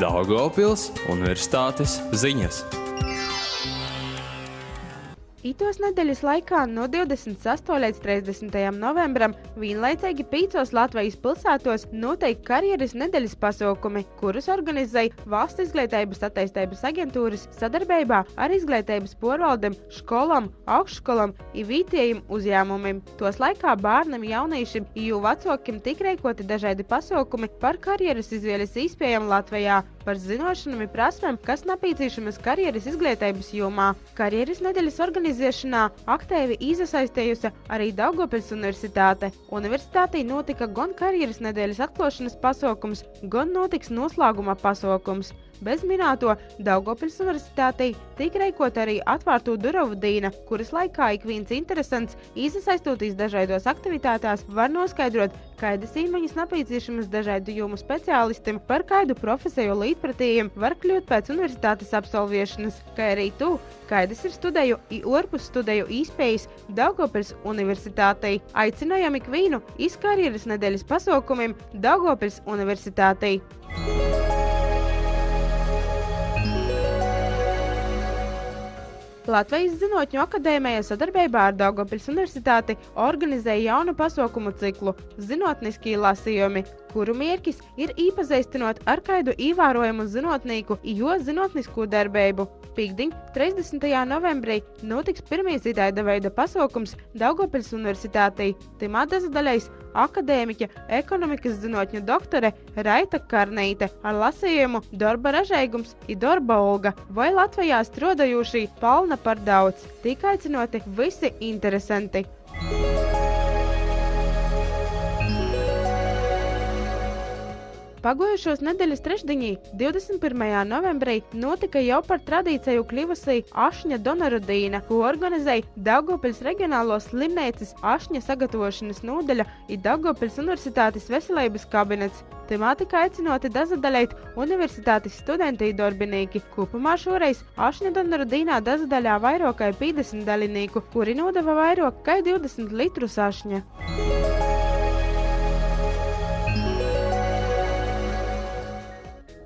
Daugavpils Universitātes ziņas. Itos nedēļas laikā no 28. līdz 30. novembram vienlaicīgi 5 Latvijas pilsētos notiek karjeras nedēļas pasākumi, kurus organizēja Valsts izglītības attīstības aģentūras sadarbībā ar izglītības porvaldēm, skolām, augšskolām un vietējiem uzņēmumiem. Tos laikā bērniem, jauniešiem un jų vecākiem tika rīkoti dažādi pasākumi par karjeras izvēles iespējām Latvijā, par zinošanām un prasmēm, kas nepieciešamas karjeras izglītības jomā. Karjeras nedēļas organizēšanā aktīvi iesaistījusi arī Daugavpils Universitāte. Universitātei notika gan karjeras nedēļas atklāšanas pasākums, gan notiks noslēguma pasākums. Bez minēto Daugavpils Universitātei tika rīkota arī atvērto durvju diena, kuras laikā ik viens interesants, iesaistoties dažādos aktivitātēs, var noskaidrot, kādas īmaņas nepieciešamas dažādu jomu speciālistiem, par kādu profesiju līdzpratējiem var kļūt pēc universitātes absolvēšanas, kā arī to, kādas ir studēju un ārpus studēju iespējas Daugavpils Universitātei. Aicinājām ikvienu iz karjeras nedēļas pasākumiem Daugavpils Universitātei. Latvijas Zinātņu akadēmija sadarbībā ar Daugavpils Universitāti organizēja jaunu pasākumu ciklu Zinātniskie lasījumi, kuru mērķis ir iepazīstinot ar kādu ievērojamu zinātnieku un jo zinātnisko darbību. Pīkdiņ, 30. novembrī, notiks pirmais itāida veida pasākums Daugavpils Universitātei. Timā daļais akadēmiķe, ekonomikas zinātņu doktore Raita Karneite ar lasījumu Darba ražīgums un darba alga vai Latvijā strādājošie pelna par daudz. Tika aicinoti visi interesanti. Pagojušos nedēļas trešdienī, 21. novembrī, notika jau par tradīciju kļuvusī Ašņa donoru diena, ko organizēja Daugavpils reģionālos slimnīcas ašņa sagatavošanas nodaļa un Daugavpils Universitātes veselības kabinets. Temātika aicinoti dažādēt universitātes studenti un darbinieki. Kopumā šoreiz Ašņa donoru dienā dažādā vairāk kā 50 dalībnieku, kuri nodeva vairāk kā 20 litrus ašņa.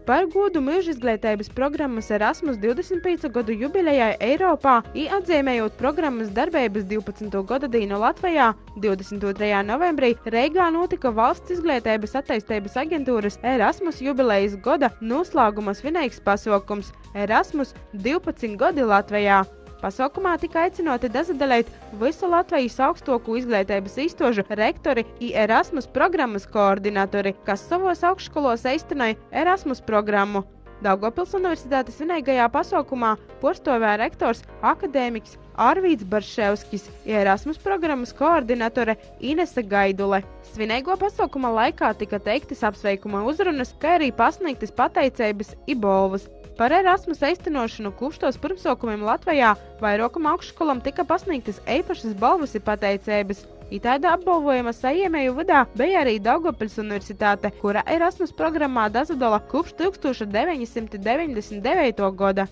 Par godu mūža izglītības programmas Erasmus 25 gadu jubilejai Eiropā un atzīmējot programmas darbības 12. gada dienu Latvijā, 22. novembrī Reigā notika Valsts izglītības attīstības aģentūras Erasmus jubilejas gada noslēguma svinīgs pasākums Erasmus 12 gadi Latvijā. Pasākumā tika aicinoti dažādēt visu Latvijas augstāko izglītības iestāžu rektori un Erasmus programmas koordinatori, kas savos augšskolos īstenoja Erasmus programmu. Daugavpils Universitātes svinīgajā pasākumā pārstāvēja rektors akadēmiks Arvīds Barševskis un Erasmus programmas koordinatore Inese Gaidule. Svinīgo pasākuma laikā tika teiktas apsveikuma uzrunas, kā arī pasniegtas pateicības un balvas. Par Erasmus īstenošanu kopš tos pirmsākumiem Latvijā vairākam augšskolam tika pasniegtas īpašas balvas un pateicības. Itāida apbalvojuma saņēmēju vidū bija arī Daugavpils Universitāte, kura Erasmus programmā dažādala kopš 1999. gada.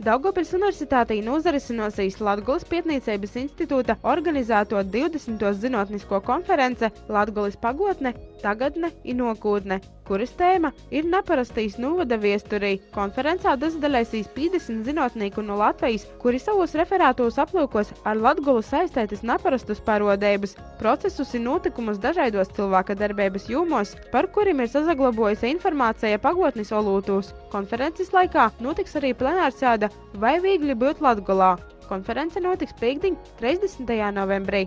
Daugavpils Universitātei nozarisinosies Latgoles Pētniecības institūta organizēto 20. zinātnisko konference Latgoles pagotne, tagadne un nākotne, kuras tēma ir neparastīs novada viesturī. Konferencā dažādēsies 50 zinātnieku no Latvijas, kuri savos referātos aplūkos ar Latgolu saistētas neparastus parodības, procesus un notikumus dažādos cilvēka darbības jomos, par kuriem ir sazaglabojusi informācija pagotnes olūtos. Konferences laikā notiks arī plenārsēde Vai viegli būt Latgolā? Konference notiks pīkdiņ, 30. novembrī.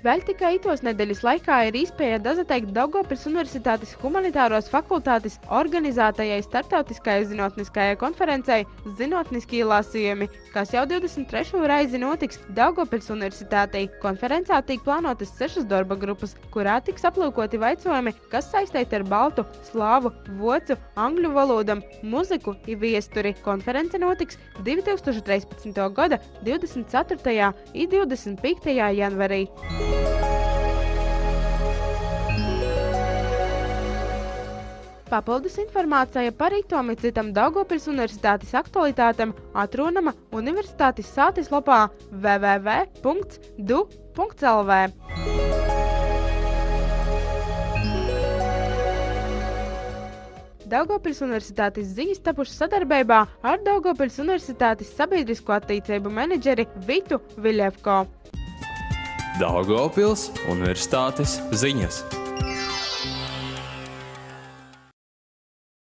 Vēl tikai itos nedēļas laikā ir iespēja dažateikt Daugavpils Universitātes humanitāros fakultātes organizētajai starptautiskajai zinātniskajai konferencei Zinātniskie lasījumi, kas jau 23. reizi notiks Daugavpils Universitātei. Konferencā tiek plānotas 6 darba grupas, kurā tiks aplūkoti jautājumi, kas saistīti ar baltu, slāvu, vācu, angļu valodām, muziku un viesturi. Konference notiks 2013. gada 24. un 25. janvarī. Papildus informācija par itom ir citam Daugavpils Universitātes aktualitātēm atrunama Universitātes sātislapā www.du.lv. Daugavpils Universitātes ziņas tapušas sadarbībā ar Daugavpils Universitātes sabiedrisko attīstību menedžeri Vitu Viļevko. Daugavpils Universitātes ziņas.